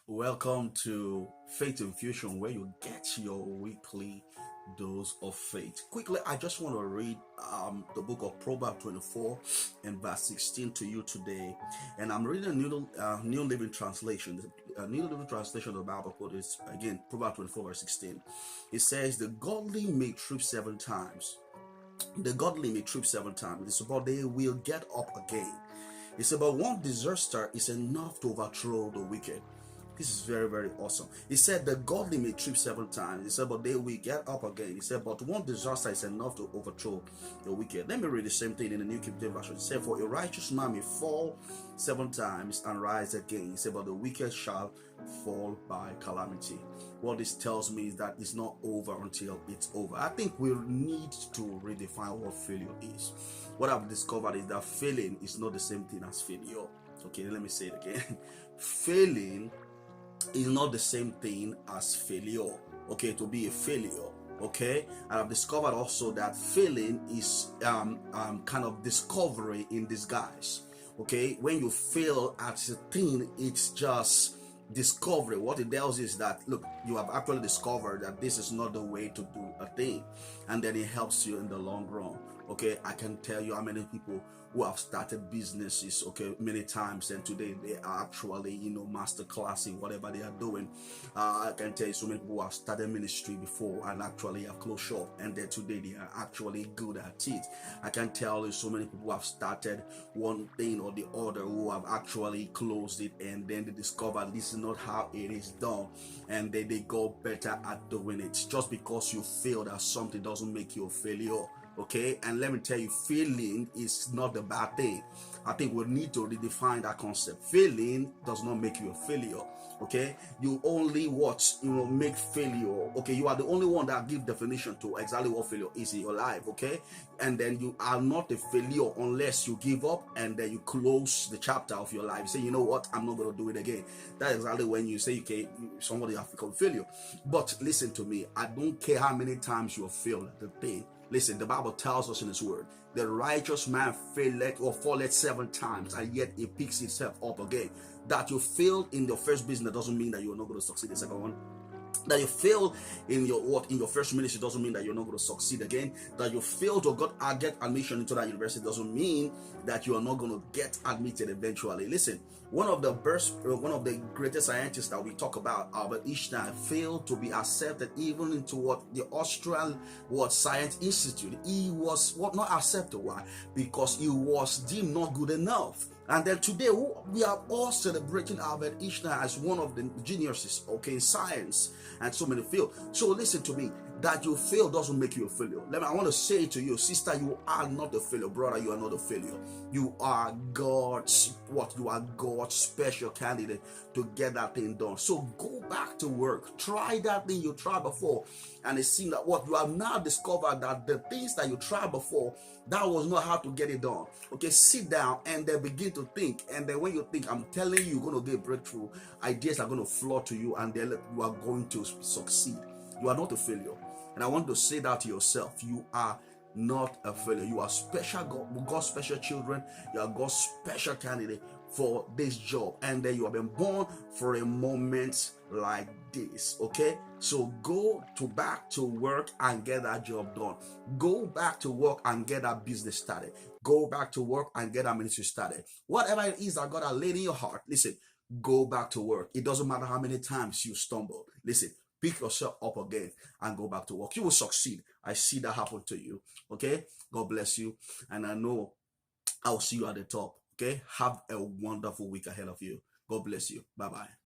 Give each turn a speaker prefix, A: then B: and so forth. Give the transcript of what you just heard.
A: Welcome to Faith Infusion, where you get your weekly dose of faith. Quickly, I just want to read the book of Proverbs 24 and verse 16 to you today. And I'm reading a New Living Translation. A New Living Translation of the Bible quote is, again, Proverbs 24 verse 16. It says, "The godly may trip 7 times. The godly may trip 7 times. It's about they will get up again. It's about one disaster is enough to overthrow the wicked." This is very, very awesome. He said the godly may trip 7 times. He said, but they will get up again. He said, but one disaster is enough to overthrow the wicked. Let me read the same thing in the New King James Version. He said, for a righteous man may fall 7 times and rise again. He said, but the wicked shall fall by calamity. What this tells me is that it's not over until it's over. I think we need to redefine what failure is. What I've discovered is that failing is not the same thing as failure. Okay, let me say it again. Failing is not the same thing as failure. Okay, to be a failure. Okay, and I've discovered also that failing is kind of discovery in disguise. Okay, when you fail at a thing, it's just discovery. What it tells is that, look, you have actually discovered that this is not the way to do a thing, and then it helps you in the long run. Okay, I can tell you how many people who have started businesses, okay, many times, and today they are actually, master classing whatever they are doing. I can tell you so many people who have started ministry before and actually have closed shop, and then today they are actually good at it. I can tell you so many people who have started one thing or the other who have actually closed it, and then they discover this is not how it is done, and then they go better at doing it. Just because you failed at something doesn't make you a failure. Okay, and let me tell you, failing is not a bad thing. I think we need to redefine that concept. Failing does not make you a failure. Okay, you only make failure. Okay, you are the only one that give definition to exactly what failure is in your life. Okay, and then you are not a failure unless you give up and then you close the chapter of your life. You say, you know what, I'm not going to do it again. That's exactly when you say, okay, somebody has become failure. But listen to me, I don't care how many times you have failed at the thing. Listen, the Bible tells us in His Word, the righteous man faileth or falleth 7 times, and yet he picks himself up again. That you failed in your first business doesn't mean that you're not going to succeed in the second one. That you fail in your first ministry doesn't mean that you're not going to succeed again. That you fail to get admission into that university doesn't mean that you are not going to get admitted eventually. Listen, one of the greatest scientists that we talk about, Albert Einstein, failed to be accepted even into the Austrian Science Institute. He was not accepted. Why? Because he was deemed not good enough. And then today we are all celebrating Albert Einstein as one of the geniuses, okay, in science, and so many fail. So listen to me, that you fail doesn't make you a failure. I want to say to you, sister, you are not a failure. Brother, you are not a failure. You are God's special candidate to get that thing done. So go back to work. Try that thing you tried before, and it seems that what you have now discovered that the things that you tried before, that was not how to get it done. Okay, sit down and then begin to think. And then when you think, I'm telling you, you're going to get breakthrough. Ideas are going to flow to you, and then you are going to succeed. You are not a failure. And I want to say that to yourself. You are not a failure. You are special, God's special children. You are God's special candidate for this job. And then you have been born for a moment like this. Okay? So go back to work and get that job done. Go back to work and get that business started. Go back to work and get that ministry started. Whatever it is that God has laid in your heart, listen, go back to work. It doesn't matter how many times you stumble. Listen, pick yourself up again and go back to work. You will succeed. I see that happen to you. Okay? God bless you. And I know I'll see you at the top. Okay? Have a wonderful week ahead of you. God bless you. Bye-bye.